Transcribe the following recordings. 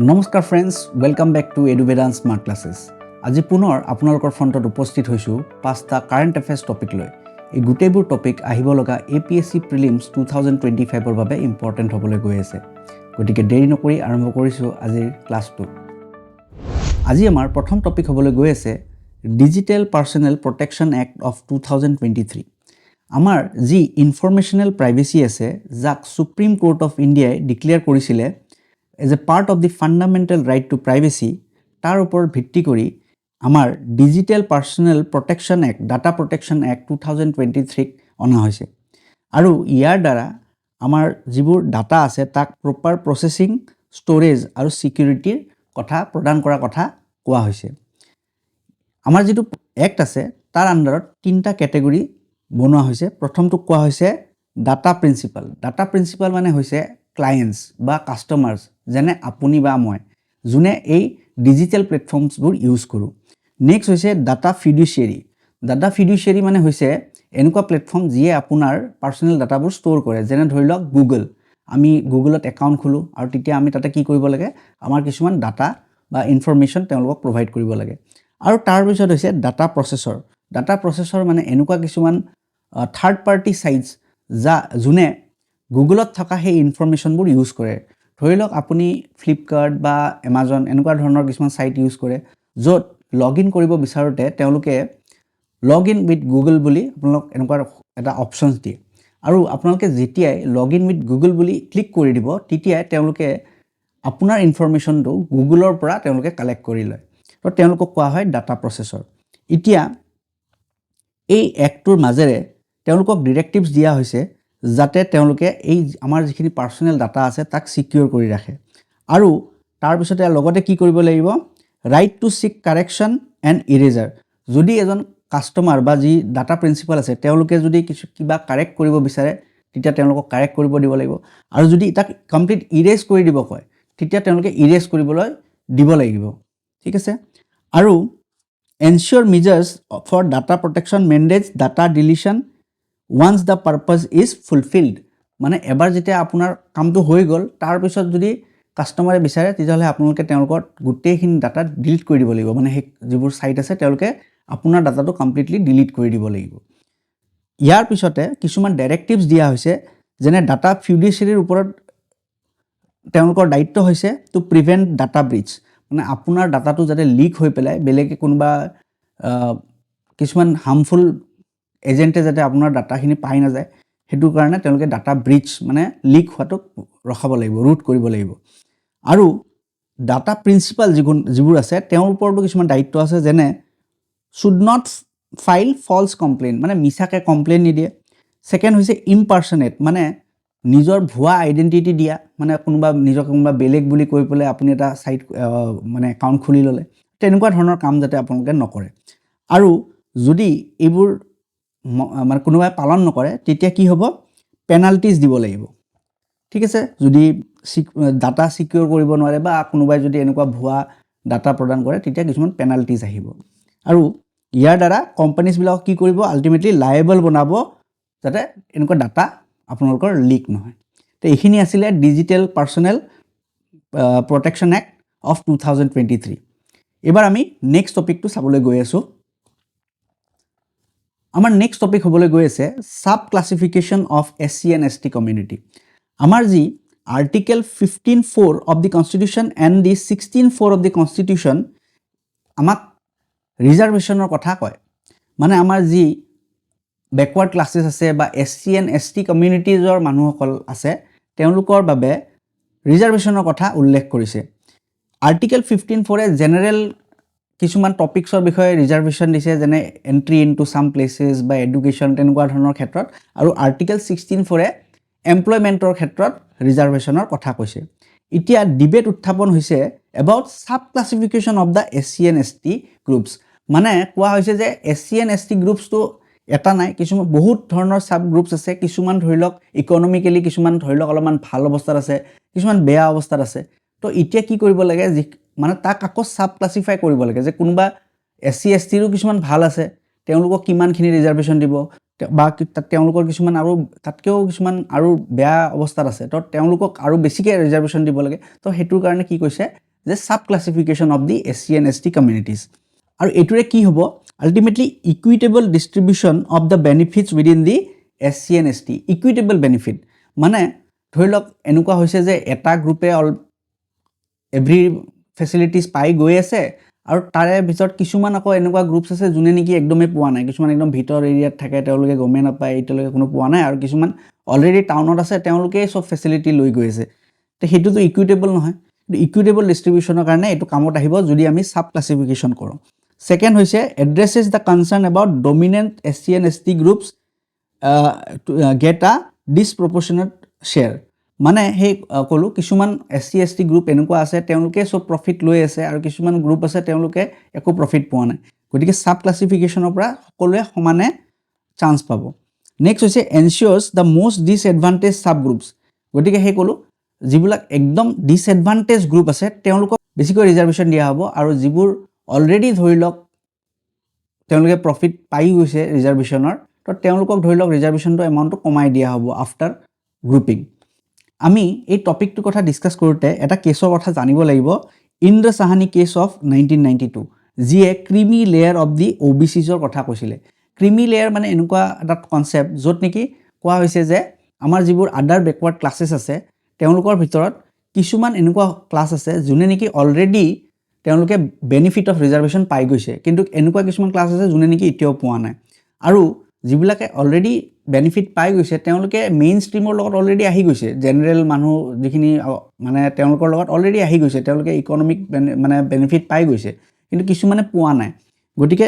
নমস্কাৰ friends, welcome back to Eduvedan smart classes. আজি পুনৰ আপোনালোকৰ ফ্ৰণ্টত উপস্থিত হৈছোঁ 5টা কাৰেণ্ট এফেয়াৰ্ছ টপিক লৈ। এই গোটেইবোৰ টপিক আহিব লগা APSC প্ৰিলিমছ 2025ৰ বাবে ইম্পৰ্টেণ্ট হ'বলৈ গৈ আছে। গতিকে দেৰি নকৰি আৰম্ভ কৰিছোঁ আজিৰ ক্লাছটো। আজি আমাৰ প্ৰথম টপিক হ'বলৈ গৈ আছে digital personal protection act of 2023। আমাৰ যি ইনফৰমেশ্যনেল প্ৰাইভেচি আছে, যাক সুপ্ৰিম কোৰ্ট অফ ইণ্ডিয়াই ডিক্লেয়াৰ কৰিছিলে as a part of the fundamental right to privacy, তাৰ ওপৰত ভিত্তি কৰি আমাৰ digital personal protection act, data protection act 2023 অনা হৈছে। আৰু ইয়াৰ দ্বাৰা আমাৰ যিবোৰ ডাটা আছে তাক প্ৰপাৰ প্ৰচেছিং, ষ্ট'ৰেজ আৰু ছিকিউৰিটিৰ কথা প্ৰদান কৰাৰ কথা কোৱা হৈছে। আমাৰ যিটো এক্ট আছে তাৰ আণ্ডাৰত 3টা কেটেগৰী বনোৱা হৈছে। প্ৰথমটো কোৱা হৈছে ডাটা প্ৰিন্সিপাল। ডাটা প্ৰিন্সিপাল মানে হৈছে ক্লায়েণ্টছ বা কাষ্টমাৰ্ছ, যেনে আপুনি বা মই, যোনে এই ডিজিটেল প্লেটফৰ্মছবোৰ ইউজ কৰোঁ। নেক্সট হৈছে ডাটা ফিডুচিয়াৰী। ডাটা ফিডুচিয়াৰী মানে হৈছে এনেকুৱা প্লেটফৰ্ম যিয়ে আপোনাৰ পাৰ্চনেল ডাটাবোৰ ষ্ট'ৰ কৰে। যেনে ধৰি লওক গুগল, আমি গুগলত একাউণ্ট খোলোঁ আৰু তেতিয়া আমি তাতে কি কৰিব লাগে, আমাৰ কিছুমান ডাটা বা ইনফৰমেশ্যন তেওঁলোকক প্ৰভাইড কৰিব লাগে। আৰু তাৰপিছত হৈছে ডাটা প্ৰচেছৰ। ডাটা প্ৰচেছৰ মানে এনেকুৱা কিছুমান থাৰ্ড পাৰ্টি ছাইটছ যোনে গুগলত থকা সেই ইনফৰমেশ্যনবোৰ ইউজ কৰে। ধৰি লওক আপুনি ফ্লিপকাৰ্ট বা এমাজন এনেকুৱা ধৰণৰ কিছুমান ছাইট ইউজ কৰে, য'ত লগ ইন কৰিব বিচাৰোঁতে তেওঁলোকে লগ ইন উইথ গুগল বুলি আপোনালোক এনেকুৱা এটা অপশ্যনছ দিয়ে। আৰু আপোনালোকে যেতিয়াই লগ ইন উইথ গুগল বুলি ক্লিক কৰি দিব, তেতিয়াই তেওঁলোকে আপোনাৰ ইনফৰমেশ্যনটো গুগলৰ পৰা তেওঁলোকে কালেক্ট কৰি লয়। তো তেওঁলোকক কোৱা হয় ডাটা প্ৰচেছৰ। এতিয়া এই এক্টটোৰ মাজেৰে তেওঁলোকক ডিৰেক্টিভছ দিয়া হৈছে যাতে তেওঁলোকে এই আমাৰ যিখিনি পাৰ্চনেল ডাটা আছে তাক ছিকিউৰ কৰি ৰাখে। আৰু তাৰপিছতে লগতে কি কৰিব লাগিব, right to six correction and eraser. যদি এজন কাষ্টমাৰ বা যি ডাটা প্ৰিন্সিপাল আছে তেওঁলোকে যদি কিবা কাৰেক্ট কৰিব বিচাৰে, তেতিয়া তেওঁলোকক কাৰেক্ট কৰিব দিব লাগিব। আৰু যদি তাক কমপ্লিট ইৰেজ কৰি দিব কয়, তেতিয়া তেওঁলোকে ইৰেজ কৰিবলৈ দিব লাগিব। ঠিক আছে। আৰু ensure measures for data protection mandates data deletion once the purpose is fulfilled. মানে এবাৰ যেতিয়া আপোনাৰ কামটো হৈ গ'ল, তাৰপিছত যদি কাষ্টমাৰে বিচাৰে তেতিয়াহ'লে আপোনালোকে তেওঁলোকৰ গোটেইখিনি ডাটা ডিলিট কৰি দিব লাগিব। মানে সেই যিবোৰ ছাইট আছে তেওঁলোকে আপোনাৰ ডাটাটো কমপ্লিটলি ডিলিট কৰি দিব লাগিব। ইয়াৰ পিছতে কিছুমান ডাইৰেক্টিভছ দিয়া হৈছে, যেনে ডাটা ফিডুচিয়াৰীৰ ওপৰত তেওঁলোকৰ দায়িত্ব হৈছে টু প্ৰিভেণ্ট ডাটা ব্ৰিচ। মানে আপোনাৰ ডাটাটো যাতে লিক হৈ পেলাই বেলেগে কোনোবা কিছুমান হাৰ্মফুল এজেণ্টে যাতে আপোনাৰ ডাটাখিনি পাই নাযায়, সেইটো কাৰণে তেওঁলোকে ডাটা ব্ৰিচ মানে লিক হোৱাটোক ৰখাব লাগিব, ৰোধ কৰিব লাগিব। আৰু ডাটা প্ৰিন্সিপাল যিবোৰ আছে তেওঁৰ ওপৰতো কিছুমান দায়িত্ব আছে, যেনে should not file false complain, মানে মিছাকৈ কমপ্লেইন নিদিয়ে। ছেকেণ্ড হৈছে ইম্পাৰ্চনেট, মানে নিজৰ ভুৱা আইডেণ্টিটি দিয়া, মানে কোনোবা বেলেগ বুলি কৈ পেলাই আপুনি এটা ছাইট মানে একাউণ্ট খুলি ল'লে, তেনেকুৱা ধৰণৰ কাম যাতে আপোনালোকে নকৰে। আৰু যদি এইবোৰ মানে কোনোবাই পালন নকৰে, তেতিয়া কি হ'ব, পেনাল্টিজ দিব লাগিব। ঠিক আছে। যদি ডাটা ছিকিউৰ কৰিব নোৱাৰে বা কোনোবাই যদি এনেকুৱা ভুৱা ডাটা প্ৰদান কৰে, তেতিয়া কিছুমান পেনাল্টিজ আহিব। আৰু ইয়াৰ দ্বাৰা কোম্পানীজবিলাকক কি কৰিব, আল্টিমেটলি লায়েবল বনাব যাতে এনেকুৱা ডাটা আপোনালোকৰ লিক নহয়। তো এইখিনি আছিলে digital personal protection act of 2023। এইবাৰ আমি নেক্সট টপিকটো চাবলৈ গৈ আছোঁ। আমাৰ নেক্সট টপিক হ'বলৈ গৈ আছে sub classification of SC and ST community. আমাৰ যি article 15(4) of the constitution and the 16(4) of the constitution আমাক ৰিজাৰ্ভেশ্যনৰ কথা কয়। মানে আমাৰ যি বেকৱাৰ্ড ক্লাছেছ আছে বা SC and ST কমিউনিটিজৰ মানুহসকল আছে, তেওঁলোকৰ বাবে ৰিজাৰ্ভেশ্যনৰ কথা উল্লেখ কৰিছে। আৰ্টিকেল 15(4)-এ জেনেৰেল কিছুমান টপিকছৰ বিষয়ে ৰিজাৰ্ভেশ্যন দিছে, যেনে entry into some places বা এডুকেশ্যন, তেনেকুৱা ধৰণৰ ক্ষেত্ৰত। আৰু আৰ্টিকেল 16(4)-এ এমপ্লয়মেণ্টৰ ক্ষেত্ৰত ৰিজাৰ্ভেশ্যনৰ কথা কৈছে। এতিয়া ডিবেট উত্থাপন হৈছে about sub classification of the SC and ST groups. মানে কোৱা হৈছে যে SC and ST গ্ৰুপছটো এটা নাই, কিছুমান বহুত ধৰণৰ ছাব গ্ৰুপছ আছে। কিছুমান ধৰি লওক ইকনমিকেলি, কিছুমান ধৰি লওক অলপমান ভাল অৱস্থাত আছে, কিছুমান বেয়া অৱস্থাত আছে। তো এতিয়া কি কৰিব লাগে, মানে তাক আকৌ ছাব ক্লাছিফাই কৰিব লাগে, যে কোনোবা SC STৰো কিছুমান ভাল আছে, তেওঁলোকক কিমানখিনি ৰিজাৰ্ভেশ্যন দিব, বা তেওঁলোকৰ কিছুমান আৰু তাতকৈও কিছুমান আৰু বেয়া অৱস্থাত আছে, তো তেওঁলোকক আৰু বেছিকৈ ৰিজাৰ্ভেশ্যন দিব লাগে। তো সেইটোৰ কাৰণে কি কৈছে, যে sub classification of the SC and ST communities আৰু এইটোৰে কি হ'ব ultimately equitable distribution of the benefits within the SC and ST equitable benefit মানে ধৰি লওক এনেকুৱা হৈছে যে এটা গ্ৰুপে এভৰি ফেচিলিটিজ পাই গৈ আছে আৰু তাৰে ভিতৰত কিছুমান আকৌ এনেকুৱা গ্ৰুপছ আছে যোনে নেকি একদমেই পোৱা নাই কিছুমান একদম ভিতৰ এৰিয়াত থাকে তেওঁলোকে গমে নাপায় এতিয়ালৈকে কোনো পোৱা নাই আৰু কিছুমান অলৰেডি টাউনত আছে তেওঁলোকে সব ফেচিলিটি লৈ গৈ আছে তো সেইটোতো ইকুইটেবল নহয় ইকুইটেবল ডিষ্ট্ৰিবিউশ্যনৰ কাৰণে এইটো কামত আহিব যদি আমি সাব ক্লাছিফিকেশ্যন কৰোঁ সেকেন্ড হৈছে addresses the concern about dominant SC and ST groups get a disproportionate share মানে সেই ক'লোঁ কিছুমান SC ST গ্ৰুপ এনেকুৱা আছে তেওঁলোকে সব প্ৰফিট লৈ আছে আৰু কিছুমান গ্ৰুপ আছে তেওঁলোকে একো প্ৰফিট পোৱা নাই গতিকে সাব ক্লাছিফিকেশ্যনৰ পৰা সকলোৱে সমানে চান্স পাব নেক্সট হৈছে ensures the most disadvantaged sub groups গতিকে সেই ক'লোঁ যিবিলাক একদম ডিছএডভান্টেজ গ্ৰুপ আছে তেওঁলোকক বেছিকৈ ৰিজাৰ্ভেশ্যন দিয়া হ'ব আৰু যিবোৰ অলৰেডি ধৰি লওক তেওঁলোকে প্ৰফিট পাই গৈছে ৰিজাৰ্ভেশ্যনৰ তো তেওঁলোকক ধৰি লওক ৰিজাৰ্ভেশ্যনটো এমাউণ্টটো কমাই দিয়া হ'ব আফটাৰ গ্ৰুপিং আমি এই টপিকটোৰ কথা ডিছকাছ কৰোঁতে এটা কেছৰ কথা জানিব লাগিব ইন্দ্ৰ সাহানী কেছ অফ 1992 যিয়ে ক্ৰিমি লেয়াৰ অফ দি OBCছৰ কথা কৈছিলে ক্ৰিমি লেয়াৰ মানে এনেকুৱা এটা কনচেপ্ট য'ত নেকি কোৱা হৈছে যে আমাৰ যিবোৰ আদাৰ বেকৱাৰ্ড ক্লাছেছ আছে তেওঁলোকৰ ভিতৰত কিছুমান এনেকুৱা ক্লাছ আছে যোনে নেকি অলৰেডি তেওঁলোকে বেনিফিট অফ ৰিজাৰ্ভেশ্যন পাই গৈছে কিন্তু এনেকুৱা কিছুমান ক্লাছ আছে যোনে নেকি এতিয়াও পোৱা নাই আৰু যিবিলাকে অলৰেডি বেনিফিট পাই গৈছে তেওঁলোকে মেইন ষ্ট্ৰীমৰ লগত অলৰেডি আহি গৈছে জেনেৰেল মানুহ যিখিনি মানে তেওঁলোকৰ লগত অলৰেডি আহি গৈছে তেওঁলোকে ইকনমিক মানে বেনিফিট পাই গৈছে কিন্তু কিছুমানে পোৱা নাই গতিকে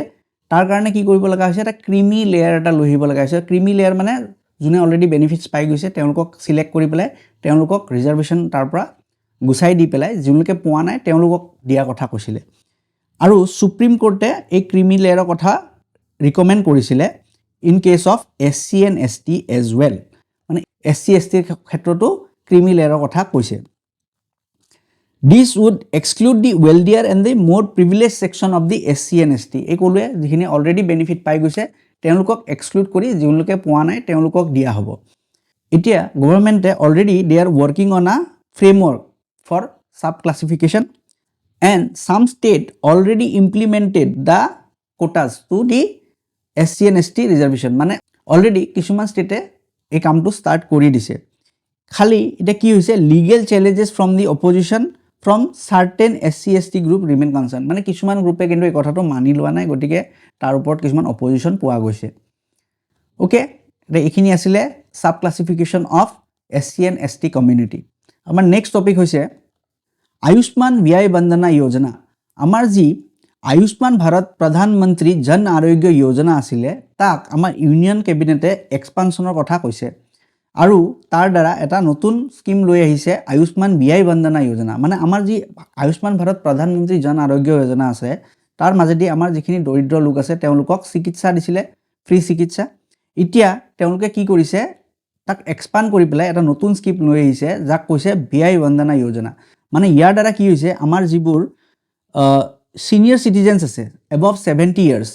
তাৰ কাৰণে কি কৰিব লগা হৈছে এটা ক্ৰিমি লেয়াৰ এটা লৈ আহিব লগা হৈছে ক্ৰিমি লেয়াৰ মানে যোনে অলৰেডি বেনিফিটছ পাই গৈছে তেওঁলোকক সিলেক্ট কৰি পেলাই তেওঁলোকক ৰিজাৰ্ভেশ্যন তাৰ পৰা গুচাই দি পেলাই যিলোকে পোৱা নাই তেওঁলোকক দিয়া কথা কৈছিলে আৰু সুপ্ৰিম কোৰ্টে এই ক্ৰিমি লেয়াৰৰ কথা ৰিকমেণ্ড কৰিছিলে in case of SC and ST as well মানে SC ST ক্ষেত্ৰতো ক্ৰিমি লেয়াৰৰ কথা কৈছে this would exclude the wealthier and the more privileged section of the SC and ST এই ক'লোৱে যিখিনি অলৰেডি বেনিফিট পাই গৈছে তেওঁলোকক এক্সক্লুড কৰি যিলোকে পোৱা নাই তেওঁলোকক দিয়া হ'ব এতিয়া গভৰ্ণমেণ্টে already they are working on a framework for sub classification and some state already implemented the quotas to the SC and ST reservation মানে অলৰেডি কিছুমান ষ্টেটে এই কামটো ষ্টাৰ্ট কৰি দিছে খালি এটা কি হৈছে legal challenges from the opposition from certain SC ST group remain concern মানে কিছুমান গ্ৰুপে কিন্তু এই কথাটো মানি লোৱা নাই গতিকে তাৰ ওপৰত কিছুমান অপজিশ্যন পোৱা গৈছে ওকে এইখিনি আছিলে sub classification of SC and ST community আমাৰ নেক্সট টপিক হৈছে আয়ুষ্মান ব্যয় বন্দনা যোজনা আমাৰ যি আয়ুষ্মান ভাৰত প্ৰধানমন্ত্ৰী জন আৰোগ্য যোজনা আছিলে তাক আমাৰ ইউনিয়ন কেবিনেটে এক্সপানশ্যনৰ কথা কৈছে আৰু তাৰ দ্বাৰা এটা নতুন স্কিম লৈ আহিছে আয়ুষ্মান ব্যয় বন্দনা যোজনা মানে আমাৰ যি আয়ুষ্মান ভাৰত প্ৰধানমন্ত্ৰী জন আৰোগ্য যোজনা আছে তাৰ মাজেদি আমাৰ যিখিনি দৰিদ্ৰ লোক আছে তেওঁলোকক চিকিৎসা দিছিলে ফ্ৰী চিকিৎসা এতিয়া তেওঁলোকে কি কৰিছে তাক এক্সপান্ড কৰি পেলাই এটা নতুন স্কিম লৈ আহিছে যাক কৈছে ব্যয় বন্দনা যোজনা মানে ইয়াৰ দ্বাৰা কি হৈছে আমাৰ যিবোৰ সিনিয়ৰ সিটিজেন্স আছে এবভ 70 ইয়াৰ্স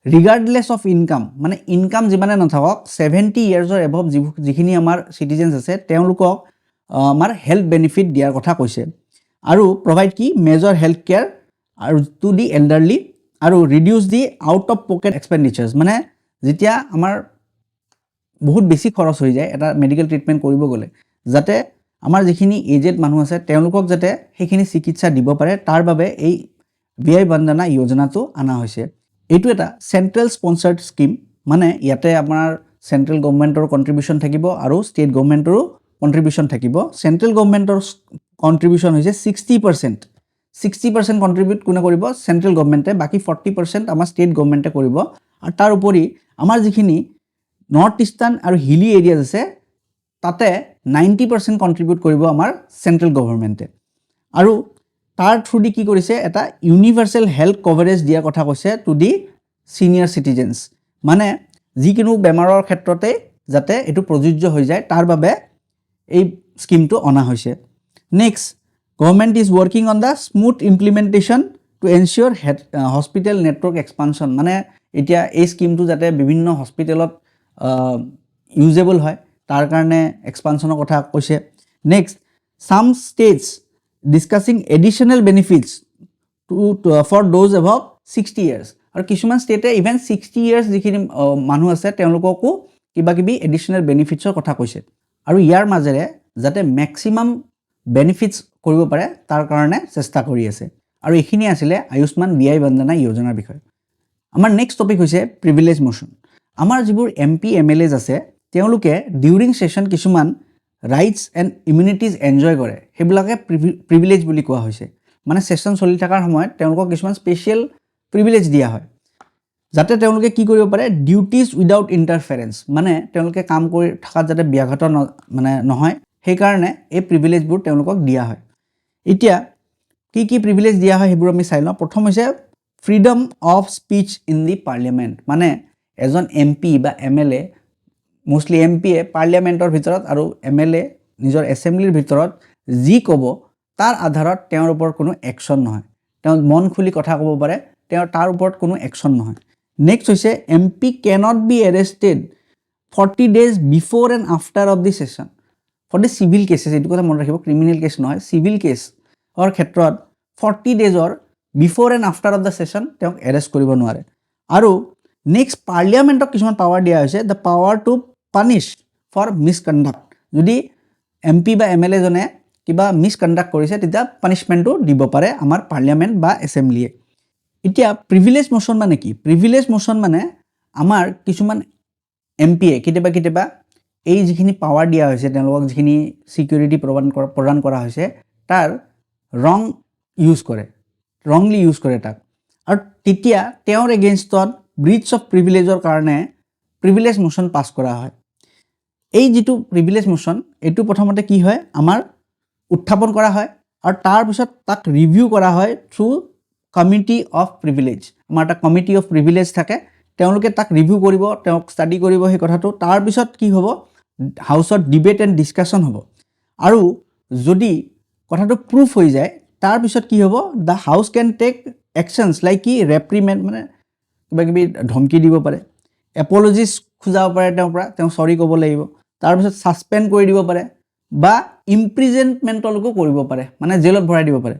ৰিগাৰ্ডলেছ অফ ইনকাম মানে ইনকাম যিমানে নাথাকক 70 ইয়াৰ্সৰ এবভ যিখিনি আমাৰ সিটিজেন্স আছে তেওঁলোকক আমাৰ হেল্থ বেনিফিট দিয়াৰ কথা কৈছে আৰু প্ৰভাইড কি মেজৰ হেল্থ কেয়াৰ আৰু টু দি এল্ডাৰলি আৰু reduce the out of pocket এক্সপেণ্ডিচাৰ্ছ মানে যেতিয়া আমাৰ বহুত বেছি খৰচ হৈ যায় এটা মেডিকেল ট্ৰিটমেণ্ট কৰিব গ'লে যাতে আমাৰ যিখিনি এজেড মানুহ আছে তেওঁলোকক যাতে সেইখিনি চিকিৎসা দিব পাৰে তাৰ বাবে এই ব্যয় বন্দনা যোজনাটো আনা হৈছে এইটো এটা সেন্ট্ৰেল স্পন্সৰ্ড স্কিম মানে ইয়াতে আমাৰ সেন্ট্ৰেল গভৰ্ণমেণ্টৰ কন্ট্ৰিবিউশন থাকিব আৰু ষ্টেট গভৰ্ণমেণ্টৰো কন্ট্ৰিবিউশন থাকিব সেন্ট্ৰেল গভৰ্ণমেণ্টৰ কন্ট্ৰিবিউশন হৈছে 60% কন্ট্ৰিবিউট কোনে কৰিব সেন্ট্ৰেল গভৰ্ণমেণ্টে বাকি 40% আমাৰ ষ্টেট গভৰ্ণমেণ্টে কৰিব আৰু তাৰ উপৰি আমাৰ যিখিনি নৰ্থ ইষ্টাৰ্ণ আৰু হিলি এৰিয়াজ আছে তাতে 90% কন্ট্ৰিবিউট কৰিব আমাৰ সেন্ট্ৰেল গভৰ্ণমেণ্টে আৰু তাৰ থ্ৰু দি কি কৰিছে এটা ইউনিভাৰ্সেল হেল্থ কভাৰেজ দিয়া কথা কৈছে টু দি সিনিয়ৰ সিটিজেন্স মানে যিকোনো বেমাৰৰ ক্ষেত্ৰতে যাতে এটো প্ৰযোজ্য হৈ যায় তাৰ বাবে এই স্কিমটো অনা হৈছে next government is working on the smooth implementation to ensure hospital network expansion মানে এতিয়া এই স্কিমটো যাতে বিভিন্ন হস্পিটেলত ইউজেবল হয় তাৰ কাৰণে এক্সপানশ্যনৰ কথা কৈছে next some states discussing additional benefits for those above 60 years আৰু কিছুমান ষ্টেটে ইভেন 60 ইয়াৰ্ছ যিখিনি মানুহ আছে তেওঁলোককো কিবা কিবি এডিশ্যনেল বেনিফিটছৰ কথা কৈছে আৰু ইয়াৰ মাজেৰে যাতে মেক্সিমাম বেনিফিটছ কৰিব পাৰে তাৰ কাৰণে চেষ্টা কৰি আছে আৰু এইখিনি আছিলে আয়ুষ্মান বিয়াই বন্দনা যোজনাৰ বিষয়ে আমাৰ নেক্সট টপিক হৈছে প্ৰিভিলেজ মোশ্যন আমাৰ যিবোৰ MP MLAs আছে তেওঁলোকে ডিউৰিং সেশন কিছুমান ৰাইটছ এণ্ড ইমিউনিটিজ এনজয় কৰে সেইবিলাকে প্ৰিভিলেজ বুলি কোৱা হৈছে মানে সেশন চলি থকাৰ সময়ত তেওঁলোকক কিছুমান স্পেচিয়েল প্ৰিভিলেজ দিয়া হয় যাতে তেওঁলোকে কি কৰিব পাৰে ডিউটিজ উইদাউট ইণ্টাৰফেৰেন্স মানে তেওঁলোকে কাম কৰি থকাত যাতে ব্যাঘাত মানে নহয় সেই কাৰণে এই প্ৰিভিলেজবোৰ তেওঁলোকক দিয়া হয় এতিয়া কি প্ৰিভিলেজ দিয়া হয় সেইবোৰ আমি চাই লওঁ প্ৰথম হৈছে freedom of speech in the parliament মানে এজন MP বা MLA মোষ্টলি MP পাৰ্লিয়ামেণ্টৰ ভিতৰত আৰু MLA নিজৰ এছেম্বলিৰ ভিতৰত যি ক'ব তাৰ আধাৰত তেওঁৰ ওপৰত কোনো একশ্যন নহয় তেওঁ মন খুলি কথা ক'ব পাৰে তেওঁৰ তাৰ ওপৰত কোনো একশ্যন নহয় নেক্সট হৈছে MP cannot be arrested 40 days before and after of the session for the civil cases এইটো কথা মনত ৰাখিব ক্ৰিমিনেল কেছ নহয় চিভিল কেছৰ ক্ষেত্ৰত 40 ডেজৰ before and after of the session তেওঁক এৰেষ্ট কৰিব নোৱাৰে আৰু নেক্সট পাৰ্লিয়ামেণ্টক কিছুমান পাৱাৰ দিয়া হৈছে the power to punish for misconduct যদি MP বা MLA জনে কিবা মিছকণ্ডাক্ট কৰিছে তেতিয়া পানিছমেণ্টটো দিব পাৰে আমাৰ পাৰ্লিয়ামেণ্ট বা এছেম্বলিয়ে এতিয়া প্ৰিভিলেজ মোশ্যন মানে কি প্ৰিভিলেজ মোশ্যন মানে আমাৰ কিছুমান MPয়ে কেতিয়াবা এই যিখিনি পাৱাৰ দিয়া হৈছে তেওঁলোকক যিখিনি সিকিউৰিটি প্ৰদান কৰা হৈছে তাৰ ৰংলি ইউজ কৰে তাক আৰু তেতিয়া তেওঁৰ এগেইনষ্টত ব্ৰিচ অফ প্ৰিভিলেজৰ কাৰণে প্ৰিভিলেজ মোশ্যন পাছ কৰা হয় এই যিটো প্ৰিভিলেজ মোশ্যন এইটো প্ৰথমতে কি হয় আমাৰ উত্থাপন কৰা হয় আৰু তাৰ পিছত তাক ৰিভিউ কৰা হয় থ্ৰু কমিটি অফ প্ৰিভিলেজ আমাৰ এটা কমিটি অফ প্ৰিভিলেজ থাকে তেওঁলোকে তাক ৰিভিউ কৰিব তেওঁক ষ্টাডি কৰিব সেই কথাটো তাৰ পিছত কি হ'ব হাউচত ডিবেট এণ্ড ডিছকাশ্যন হ'ব আৰু যদি কথাটো প্ৰুফ হৈ যায় তাৰ পিছত কি হ'ব the house can take actions like কি ৰেপ্ৰিমেণ্ট মানে কিবা কিবি ধমকি দিব পাৰে এপলজিজ খোজাব পাৰে তেওঁৰ পৰা তেওঁ চৰি ক'ব লাগিব তাৰপিছত ছাছপেণ্ড কৰি দিব পাৰে বা ইমপ্ৰিজনমেণ্টলৈকো কৰিব পাৰে মানে জেলত ভৰাই দিব পাৰে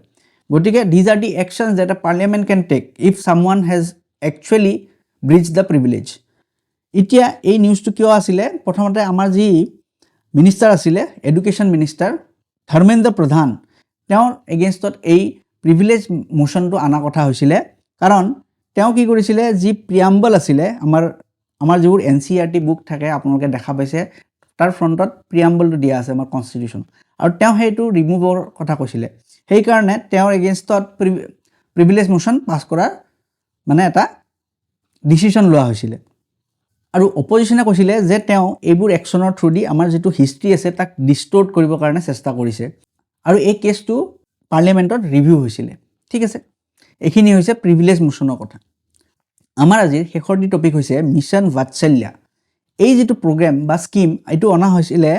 গতিকে these are the actions that a parliament can take if someone has actually breach the privilege এতিয়া এই নিউজটো কিয় আছিলে প্ৰথমতে আমাৰ যি মিনিষ্টাৰ আছিলে এডুকেশ্যন মিনিষ্টাৰ ধৰ্মেন্দ্ৰ প্ৰধান তেওঁৰ এগেইনষ্টত এই প্ৰিভিলেজ মোশ্যনটো অনা কথা হৈছিলে কাৰণ তেওঁ কি কৰিছিলে যি প্ৰিয়াম্বল আছিলে আমাৰ যিবোৰ NCERT বুক থাকে আপোনালোকে দেখা পাইছে তাৰ ফ্ৰণ্টত প্ৰিয়াম্বলটো দিয়া আছে আমাৰ কনষ্টিটিউশ্যন আৰু তেওঁ সেইটো ৰিমুভৰ কথা কৈছিলে সেইকাৰণে তেওঁৰ এগেইনষ্টত প্ৰিভিলেজ মোশ্যন পাছ কৰাৰ মানে এটা ডিচিশ্যন লোৱা হৈছিলে আৰু অপজিশ্যনে কৈছিলে যে তেওঁ এইবোৰ একশ্যনৰ থ্ৰু দি আমাৰ যিটো হিষ্ট্ৰী আছে তাক ডিষ্টৰ্ট কৰিবৰ কাৰণে চেষ্টা কৰিছে আৰু এই কেছটো পাৰ্লিয়ামেণ্টত ৰিভিউ হৈছিলে ঠিক আছে এইখিনি হৈছে প্ৰিভিলেজ মোশ্যনৰ কথা আমাৰ আজিৰ শেষৰ দি টপিক হৈছে মিছন ৱাৎসল্য এই যিটো প্ৰগ্ৰেম বা স্কিম এইটো অনা হৈছিলে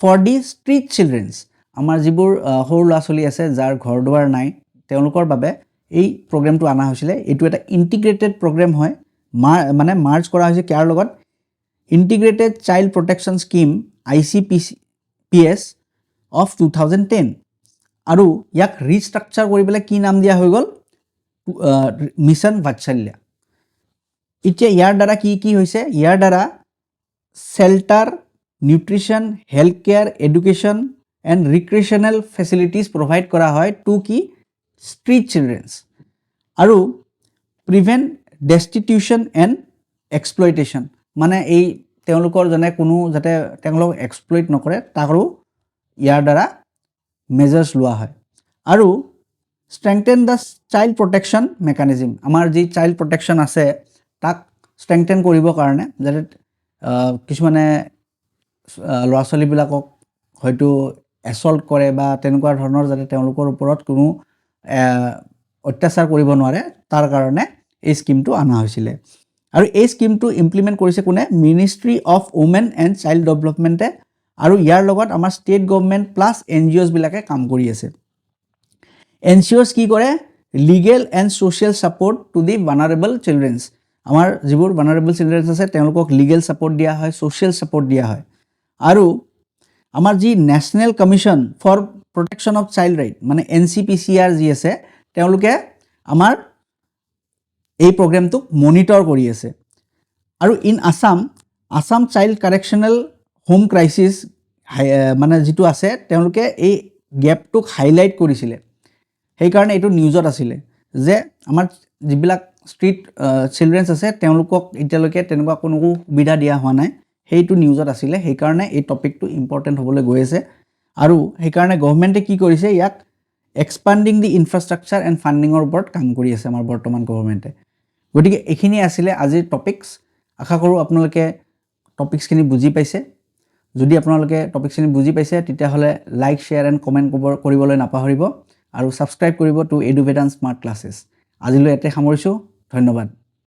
ফৰ দি ষ্ট্ৰীট চিলড্ৰেনছ আমাৰ যিবোৰ সৰু ল'ৰা ছোৱালী আছে যাৰ ঘৰ দুৱাৰ নাই তেওঁলোকৰ বাবে এই প্ৰগ্ৰেমটো অনা হৈছিলে এইটো এটা ইণ্টিগ্ৰেটেড প্ৰগ্ৰেম হয় মানে মাৰ্জ কৰা হৈছে কিয়াৰ লগত integrated child protection scheme ICPS of 2010 আৰু ইয়াক ৰিষ্ট্ৰাকচাৰ কৰি পেলাই কি নাম দিয়া হৈ গ'ল মিছন ৱাৎসল্য এতিয়া ইয়াৰ দ্বাৰা কি হৈছে ইয়াৰ দ্বাৰা shelter, nutrition, healthcare, education and recreational facilities provide কৰা হয় to কি street children আৰু prevent destitution and exploitation মানে এই তেওঁলোকৰ জনে কোনো যাতে তেওঁলোক এক্সপ্লইট নকৰে তাকো ইয়াৰ দ্বাৰা মেজাৰ্ছ লোৱা হয় আৰু strengthen the child protection mechanism আমাৰ যি child protection আছে তাক strengthen কৰিবৰ কাৰণে যাতে কিছুমানে ল'ৰা ছোৱালীবিলাকক হয়তো এছল্ট কৰে বা তেনেকুৱা ধৰণৰ যাতে তেওঁলোকৰ ওপৰত কোনো অত্যাচাৰ কৰিব নোৱাৰে তাৰ কাৰণে এই স্কিমটো অনা হৈছিলে আৰু এই স্কিমটো ইমপ্লিমেণ্ট কৰিছে কোনে ministry of women and child ডেভেলপমেণ্টে আৰু ইয়াৰ লগত আমাৰ ষ্টেট গভৰ্ণমেণ্ট প্লাছ NGOs বিলাকে কাম কৰি আছে NGOs কি কৰে legal and social support to the vulnerable childrens আমাৰ যিবোৰ ভানাৰেবল চিলড্ৰেনছ আছে তেওঁলোকক লিগেল ছাপৰ্ট দিয়া হয় ছ'চিয়েল ছাপৰ্ট দিয়া হয় আৰু আমাৰ যি national commission for protection of child right মানে NCPCR যি আছে তেওঁলোকে আমাৰ এই প্ৰগ্ৰেমটোক মনিটৰ কৰি আছে আৰু in Assam child correctional home crisis মানে যিটো আছে তেওঁলোকে এই গেপটোক হাইলাইট কৰিছিলে সেইকাৰণে এইটো নিউজত আছিলে যে আমাৰ যিবিলাক ষ্ট্ৰীট চিলড্ৰেনছ আছে তেওঁলোকক এতিয়ালৈকে তেনেকুৱা কোনো সুবিধা দিয়া হোৱা নাই সেইটো নিউজত আছিলে সেইকাৰণে এই টপিকটো ইম্পৰ্টেণ্ট হ'বলৈ গৈ আছে আৰু সেইকাৰণে গভৰ্ণমেণ্টে কি কৰিছে ইয়াক এক্সপাণ্ডিং দি ইনফ্ৰাষ্ট্ৰাকচাৰ এণ্ড ফাণ্ডিঙৰ ওপৰত কাম কৰি আছে আমাৰ বৰ্তমান গভৰ্ণমেণ্টে গতিকে এইখিনি আছিলে আজিৰ টপিকছ আশা কৰোঁ আপোনালোকে টপিকছখিনি বুজি পাইছে যদি আপোনালোকে টপিকছখিনি বুজি পাইছে তেতিয়াহ'লে লাইক শ্বেয়াৰ এণ্ড কমেণ্ট কৰিবলৈ নাপাহৰিব আৰু ছাবস্ক্ৰাইব কৰিব টু এডুভেদান্স স্মাৰ্ট ক্লাছেছ আজিলৈ ইয়াতে সামৰিছোঁ ধন্যবাদ